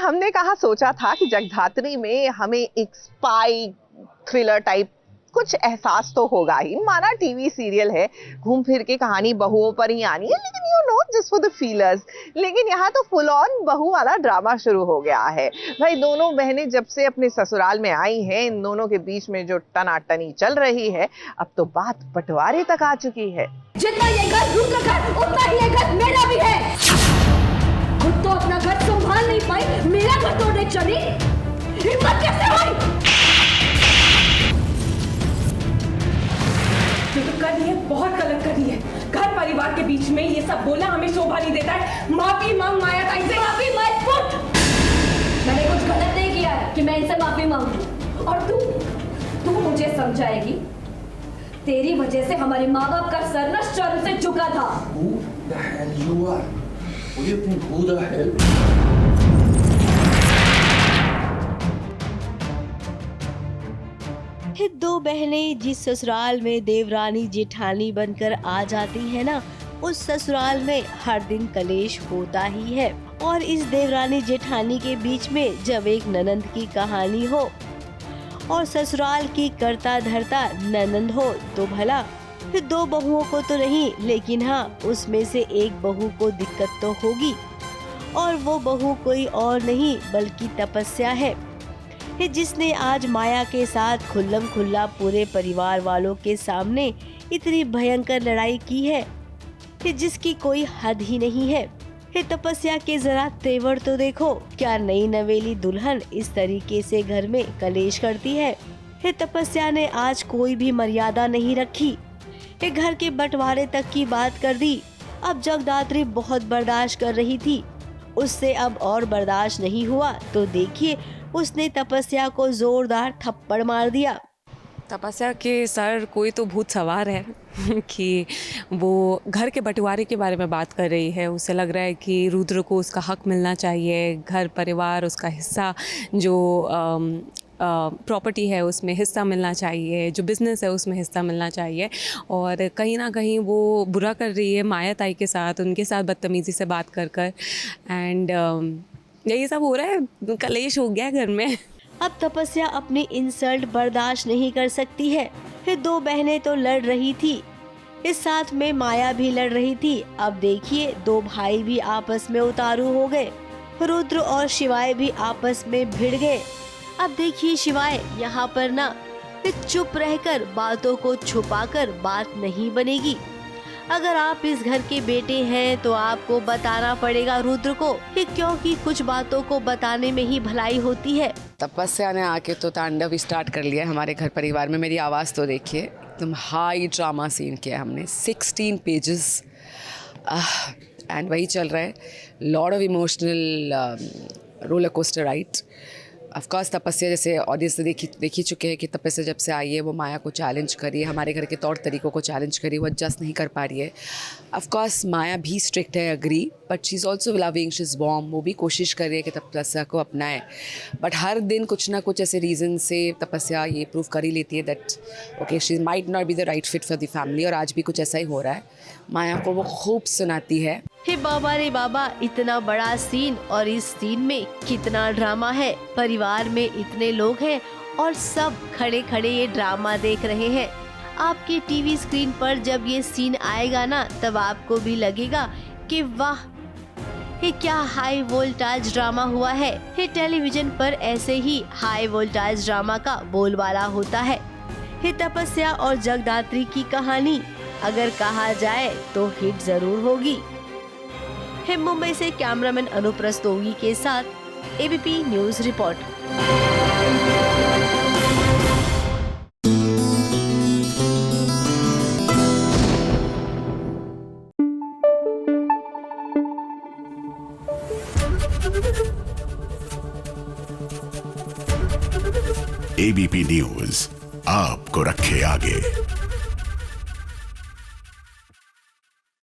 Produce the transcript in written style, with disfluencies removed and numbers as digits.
हमने कहा सोचा था कि जगधात्री में हमें एक स्पाई थ्रिलर टाइप कुछ एहसास तो होगा ही, माना टीवी सीरियल है, घूम फिर के कहानी बहुओं पर ही आनी है, लेकिन you know just for the feelers. लेकिन यहाँ तो फुल ऑन बहू वाला ड्रामा शुरू हो गया है भाई। दोनों बहनें जब से अपने ससुराल में आई हैं, इन दोनों के बीच में जो टनाटनी चल रही है, अब तो बात बंटवारे तक आ चुकी है। जितना ये घर रुद्र का घर, उतना ही ये घर मेरा भी है। खुद तो अपना घर संभाल नहीं पाई, मेरा घर तोड़ने चली, हिम्मत कैसे हुई? जो तो कर रही है बहुत गलत कर रही है। घर परिवार के बीच में ये सब बोलना हमें शोभा नहीं देता है। माफी मांग माया ताई से। माफी मत पूछ। मैंने कुछ गलत नहीं किया है कि मैं इनसे माफी मांगूं। और तू मुझे समझाएगी? तेरी वजह से हमारे माँ बाप का सर न शर्म से झुका था। Who the hell you are? What do you think? Who the hell? दो बहनें जिस ससुराल में देवरानी जेठानी बनकर आ जाती है ना, उस ससुराल में हर दिन कलेश होता ही है। और इस देवरानी जेठानी के बीच में जब एक ननंद की कहानी हो और ससुराल की करता धरता ननंद हो तो भला, फिर दो बहुओं को तो नहीं, लेकिन हाँ उसमें से एक बहू को दिक्कत तो होगी। और वो बहू कोई और नहीं बल्कि तपस्या है, जिसने आज माया के साथ खुल्लम खुल्ला पूरे परिवार वालों के सामने इतनी भयंकर लड़ाई की है, जिसकी कोई हद ही नहीं है। तपस्या के जरा तेवर तो देखो, क्या नई नवेली दुल्हन इस तरीके से घर में कलेश करती है। तपस्या ने आज कोई भी मर्यादा नहीं रखी, घर के बंटवारे तक की बात कर दी। अब जगदात्री बहुत बर्दाश्त कर रही थी, उससे अब और बर्दाश्त नहीं हुआ तो देखिए उसने तपस्या को जोरदार थप्पड़ मार दिया। तपस्या के सर कोई तो भूत सवार है कि वो घर के बंटवारे के बारे में बात कर रही है। उसे लग रहा है कि रुद्र को उसका हक मिलना चाहिए, घर परिवार उसका हिस्सा, जो प्रॉपर्टी है उसमें हिस्सा मिलना चाहिए, जो बिज़नेस है उसमें हिस्सा मिलना चाहिए। और कहीं ना कहीं वो बुरा कर रही है माया ताई के साथ, उनके साथ बदतमीज़ी से बात कर कर। एंड यही सब हो रहा है, कलेश हो गया घर में। अब तपस्या अपनी इंसल्ट बर्दाश्त नहीं कर सकती है। फिर दो बहनें तो लड़ रही थी, इस साथ में माया भी लड़ रही थी। अब देखिए दो भाई भी आपस में उतारू हो गए, रुद्र और शिवाय भी आपस में भिड़ गए। अब देखिए शिवाय, यहाँ पर ना चुप रहकर बातों को छुपाकर बात नहीं बनेगी। अगर आप इस घर के बेटे हैं तो आपको बताना पड़ेगा रुद्र को, क्योंकि कुछ बातों को बताने में ही भलाई होती है। तपस्या ने आके तो तांडव स्टार्ट कर लिया हमारे घर परिवार में। मेरी आवाज़ तो देखिए, एकदम हाई ड्रामा सीन किया हमने, 16 पेजेस एंड वही चल रहा है। Lot of emotional roller coaster ride. Of course तपस्या, जैसे ऑडियंस ने देख ही चुके हैं कि तपस्या जब से आई है वो माया को चैलेंज करी है, हमारे घर के तौर तरीक़ों को चैलेंज करी, वो एडजस्ट नहीं कर पा रही है। ऑफ कोर्स माया भी स्ट्रिक्ट है, agree, but she is also loving, she is warm. वो भी कोशिश कर रही है कि तपस्या को अपनाए, बट हर दिन कुछ ना कुछ ऐसे रीज़न से तपस्या ये प्रूव कर ही लेती है that okay she might not be the right fit for the family. और आज भी कुछ ऐसा ही हो रहा है। माया को वो खूब सुनाती है। हे बाबा रे बाबा, इतना बड़ा सीन और इस सीन में कितना ड्रामा है। परिवार में इतने लोग हैं और सब खड़े खड़े ये ड्रामा देख रहे हैं। आपके टीवी स्क्रीन पर जब ये सीन आएगा ना, तब आपको भी लगेगा कि वाह, ये क्या हाई वोल्टेज ड्रामा हुआ है। ये टेलीविजन पर ऐसे ही हाई वोल्टेज ड्रामा का बोलबाला होता है। ये तपस्या और जगदात्री की कहानी अगर कहा जाए तो हिट जरूर होगी। मुंबई से कैमरामैन अनूप रस्तोगी के साथ ABP news report. ABP news आपको रखे आगे।